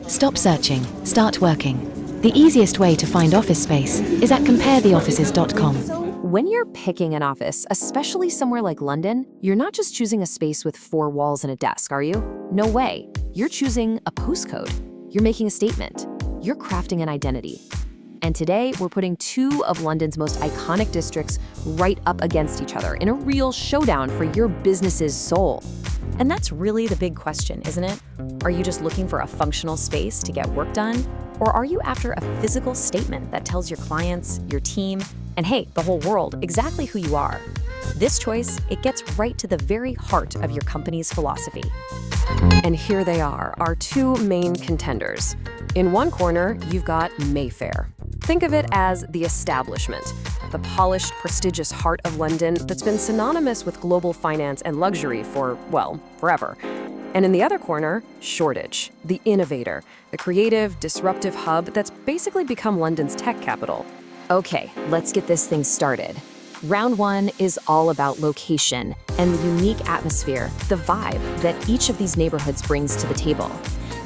Stop searching, start working. The easiest way to find office space is at comparetheoffices.com. When you're picking an office, especially somewhere like London, you're not just choosing a space with 4 walls and a desk, are you? No way. You're choosing a postcode. You're making a statement. You're crafting an identity. And today, we're putting 2 of London's most iconic districts right up against each other in a real showdown for your business's soul. And that's really the big question, isn't it? Are you just looking for a functional space to get work done? Or are you after a physical statement that tells your clients, your team, and hey, the whole world, exactly who you are? This choice, it gets right to the very heart of your company's philosophy. And here they are, our 2 main contenders. In one corner, you've got Mayfair. Think of it as the establishment, the polished, prestigious heart of London that's been synonymous with global finance and luxury for, well, forever. And in the other corner, Shoreditch, the innovator, the creative, disruptive hub that's basically become London's tech capital. Okay, let's get this thing started. Round 1 is all about location and the unique atmosphere, the vibe that each of these neighborhoods brings to the table.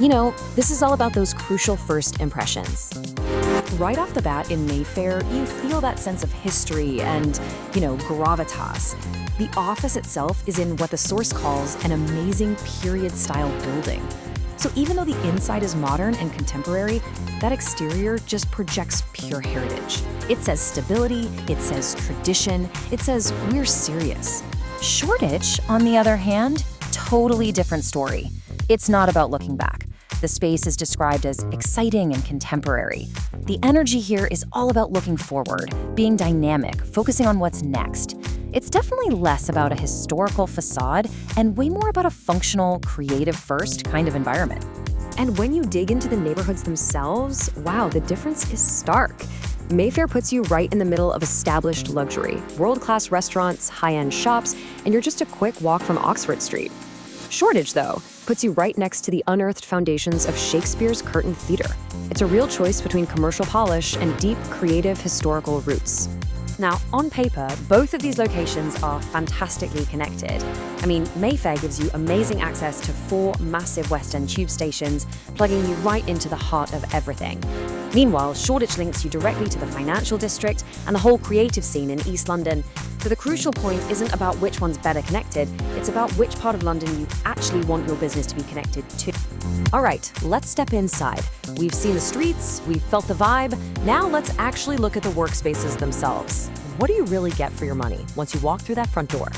You know, this is all about those crucial first impressions. Right off the bat in Mayfair, you feel that sense of history and, gravitas. The office itself is in what the source calls an amazing period-style building. So even though the inside is modern and contemporary, that exterior just projects pure heritage. It says stability, it says tradition, it says we're serious. Shoreditch, on the other hand, totally different story. It's not about looking back. The space is described as exciting and contemporary. The energy here is all about looking forward, being dynamic, focusing on what's next. It's definitely less about a historical facade and way more about a functional, creative-first kind of environment. And when you dig into the neighborhoods themselves, wow, the difference is stark. Mayfair puts you right in the middle of established luxury, world-class restaurants, high-end shops, and you're just a quick walk from Oxford Street. Shoreditch, though, puts you right next to the unearthed foundations of Shakespeare's Curtain Theatre. It's a real choice between commercial polish and deep, creative, historical roots. Now, on paper, both of these locations are fantastically connected. I mean, Mayfair gives you amazing access to 4 massive West End tube stations, plugging you right into the heart of everything. Meanwhile, Shoreditch links you directly to the financial district and the whole creative scene in East London. So the crucial point isn't about which one's better connected, it's about which part of London you actually want your business to be connected to. All right, let's step inside. We've seen the streets, we've felt the vibe, now let's actually look at the workspaces themselves. What do you really get for your money once you walk through that front door?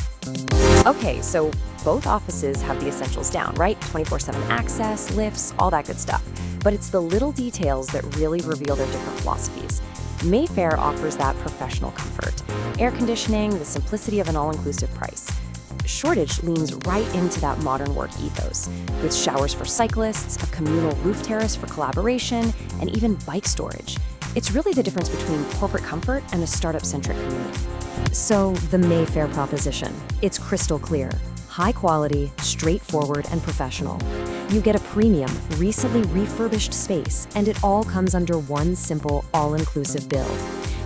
Okay, so both offices have the essentials down, right? 24/7 access, lifts, all that good stuff. But it's the little details that really reveal their different philosophies. Mayfair offers that professional comfort, air conditioning, the simplicity of an all-inclusive price. Shoreditch leans right into that modern work ethos, with showers for cyclists, a communal roof terrace for collaboration, and even bike storage. It's really the difference between corporate comfort and a startup-centric community. So, the Mayfair proposition. It's crystal clear. High quality, straightforward, and professional. You get a premium, recently refurbished space, and it all comes under one simple, all-inclusive bill.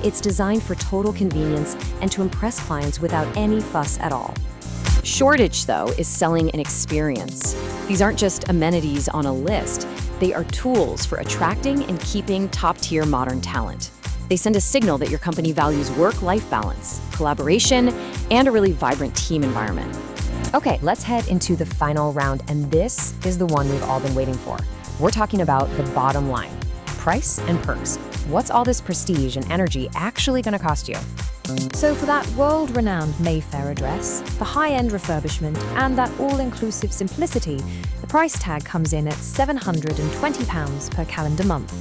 It's designed for total convenience and to impress clients without any fuss at all. Shoreditch, though, is selling an experience. These aren't just amenities on a list. They are tools for attracting and keeping top-tier modern talent. They send a signal that your company values work-life balance, collaboration, and a really vibrant team environment. Okay, let's head into the final round, and this is the one we've all been waiting for. We're talking about the bottom line, price and perks. What's all this prestige and energy actually going to cost you? So for that world-renowned Mayfair address, the high-end refurbishment, and that all-inclusive simplicity, the price tag comes in at £720 per calendar month.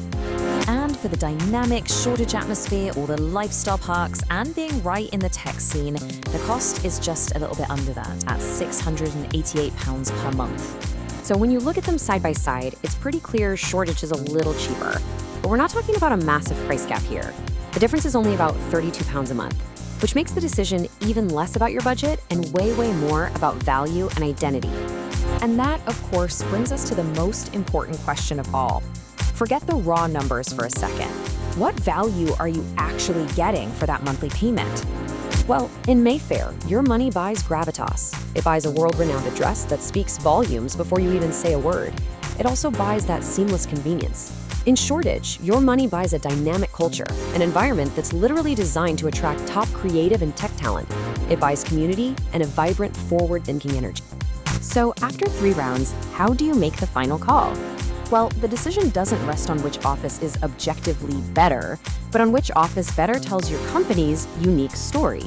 And for the dynamic Shoreditch atmosphere, all the lifestyle parks, and being right in the tech scene, the cost is just a little bit under that, at £688 per month. So when you look at them side by side, it's pretty clear Shoreditch is a little cheaper. But we're not talking about a massive price gap here. The difference is only about £32 a month, which makes the decision even less about your budget and way, way more about value and identity. And that, of course, brings us to the most important question of all. Forget the raw numbers for a second. What value are you actually getting for that monthly payment? Well, in Mayfair, your money buys gravitas. It buys a world-renowned address that speaks volumes before you even say a word. it also buys that seamless convenience. In Shoreditch, your money buys a dynamic culture, an environment that's literally designed to attract top creative and tech talent. It buys community and a vibrant, forward-thinking energy. So after 3 rounds, how do you make the final call? Well, the decision doesn't rest on which office is objectively better, but on which office better tells your company's unique story.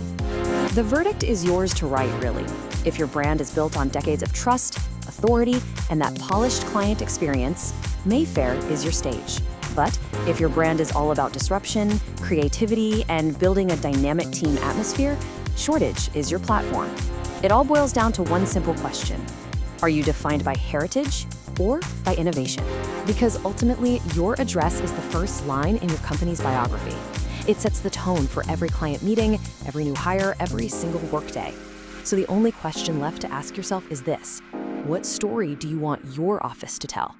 The verdict is yours to write, really. If your brand is built on decades of trust, authority, and that polished client experience, Mayfair is your stage. But if your brand is all about disruption, creativity, and building a dynamic team atmosphere, Shoreditch is your platform. It all boils down to one simple question. Are you defined by heritage or by innovation? Because ultimately, your address is the first line in your company's biography. It sets the tone for every client meeting, every new hire, every single workday. So the only question left to ask yourself is this: what story do you want your office to tell?